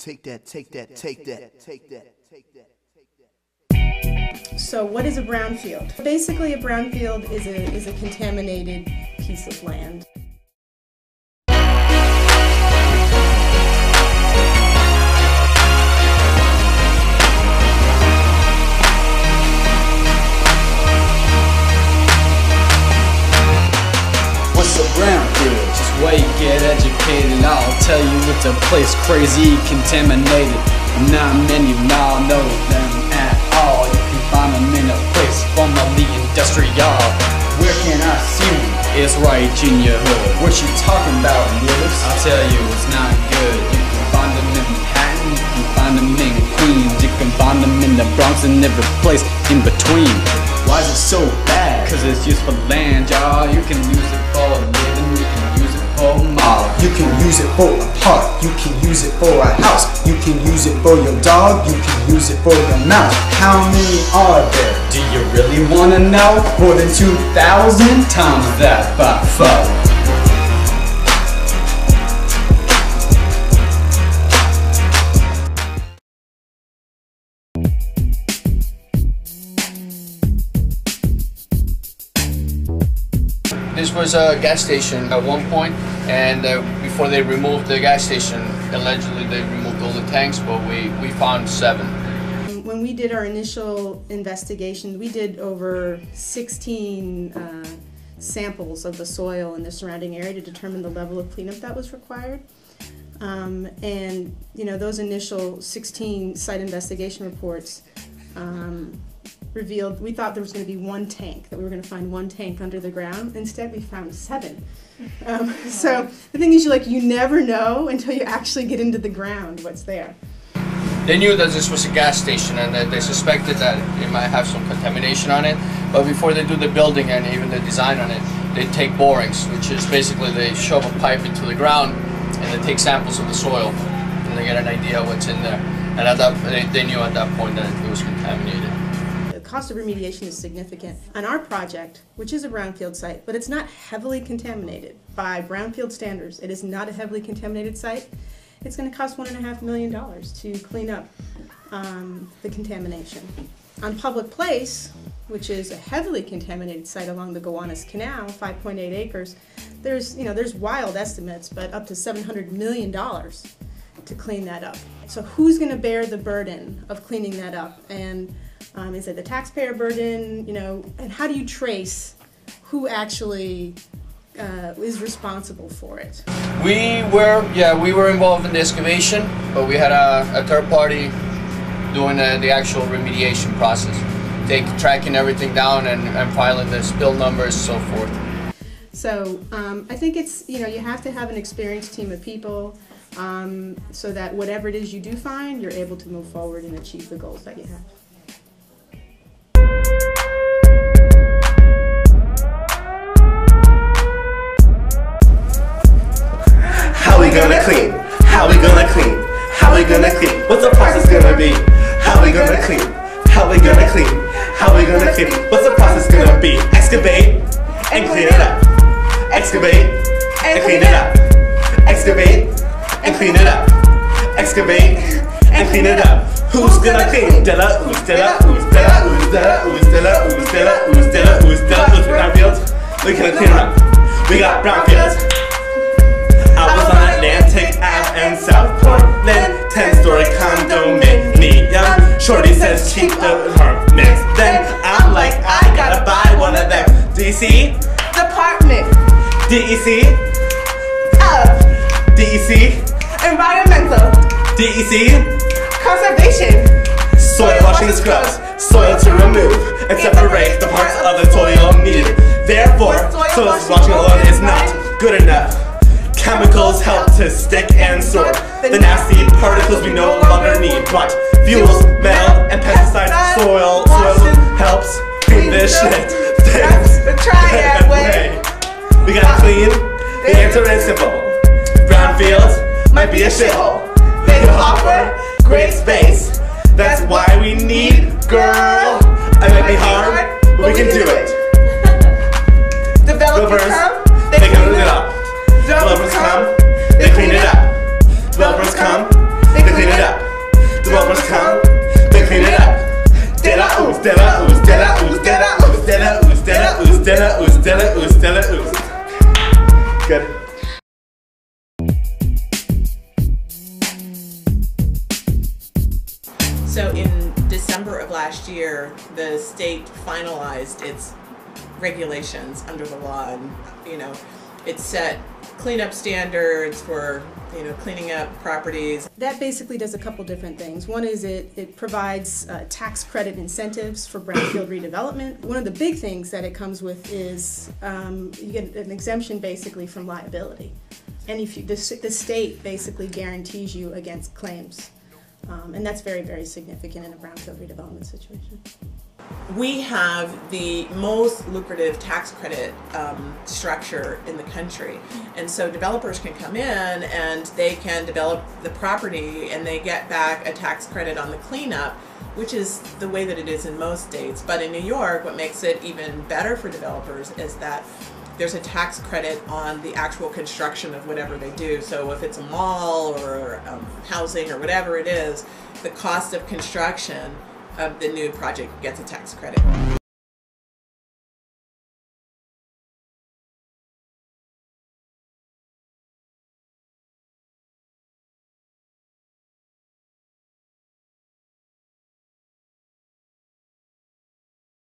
Take that, take that, take that, take that. So what is a brownfield? Basically, a brownfield is a contaminated piece of land. What's a brownfield? Just where you get educated. I'll tell you it's a place crazy, contaminated. Not many of y'all know them at all. You can find them in a place formerly industrial. Where can I see you? It's right in your hood. What you talking about, Lewis? I'll tell you, it's not good. You can find them in Manhattan, you can find them in Queens, you can find them in the Bronx and every place in between. Why is it so bad? Cause it's used for land, y'all. You can use it for a living, you can use it for a mall. You can use it for a park, you can use it for a house, you can use it for your dog, you can use it for your mouse. How many are there? Do you really wanna know? More than 2,000 times that by 4. This was a gas station at one point, and before they removed the gas station, allegedly they removed all the tanks, but we found 7. When we did our initial investigation, we did over 16 samples of the soil in the surrounding area to determine the level of cleanup that was required. And you know, those initial 16 site investigation reports revealed we thought there was going to be 1 tank, that we were going to find 1 tank under the ground. Instead, we found 7. So the thing is, you never know until you actually get into the ground what's there. They knew that this was a gas station, and that they suspected that it might have some contamination on it. But before they do the building and even the design on it, they take borings, which is basically they shove a pipe into the ground and they take samples of the soil and they get an idea of what's in there. And at that, they knew at that point that it was contaminated. The cost of remediation is significant. On our project, which is a brownfield site, but it's not heavily contaminated by brownfield standards, it is not a heavily contaminated site, it's going to cost $1.5 million to clean up the contamination. On Public Place, which is a heavily contaminated site along the Gowanus Canal, 5.8 acres, there's wild estimates, but up to $700 million to clean that up. So who's going to bear the burden of cleaning that up? And is it the taxpayer burden? And how do you trace who actually is responsible for it? We were involved in the excavation, but we had a third party doing the actual remediation process, tracking everything down and filing the spill numbers, so forth. So I think it's, you have to have an experienced team of people so that whatever it is you do find, you're able to move forward and achieve the goals that you have. How we gonna clean? How we gonna clean? How we gonna clean? What's the process gonna be? How we gonna clean? How we gonna clean? How we gonna clean? What's the process gonna be? Excavate and clean it up. Excavate and clean it up. Excavate and clean it up. Excavate and clean it up. Who's gonna clean? Della, ooze, Della, ooze, Della, ooze, Della, ooze, Della, ooze, Della, ooze, Della, ooze, Della, ooze. Brownfields, we gonna clean up. We got brownfields. I was on Atlantic Ave and South Portland, 10-story condominium. Shorty says cheap apartments. Then I'm like, I gotta buy one of them. DC? Department. DEC? DEC? Environmental. DEC? Conservation. Soil washing the scrubs. Soil to remove and separate the parts of the soil needed. Therefore, soil washing alone is not good enough. Chemicals help to stick and store the nasty particles we no longer need. But fuels, metal, and pesticides, soil helps clean this shit. That's the triad way. We gotta clean. The answer is simple. Brownfields might be a shithole. They offer great space. That's why we need, girl. It might be hard, but we can do it. Developers come, they clean it up. Developers come, they clean it up. Developers come, they clean it up. So in December of last year, the state finalized its regulations under the law, and it set cleanup standards for cleaning up properties. That basically does a couple different things. One is it provides tax credit incentives for brownfield redevelopment. One of the big things that it comes with is you get an exemption basically from liability. And if the state basically guarantees you against claims. And that's very, very significant in a brownfield redevelopment situation. We have the most lucrative tax credit structure in the country, and so developers can come in and they can develop the property and they get back a tax credit on the cleanup, which is the way that it is in most states. But in New York, what makes it even better for developers is that there's a tax credit on the actual construction of whatever they do. So if it's a mall or housing or whatever it is, the cost of construction of the new project gets a tax credit.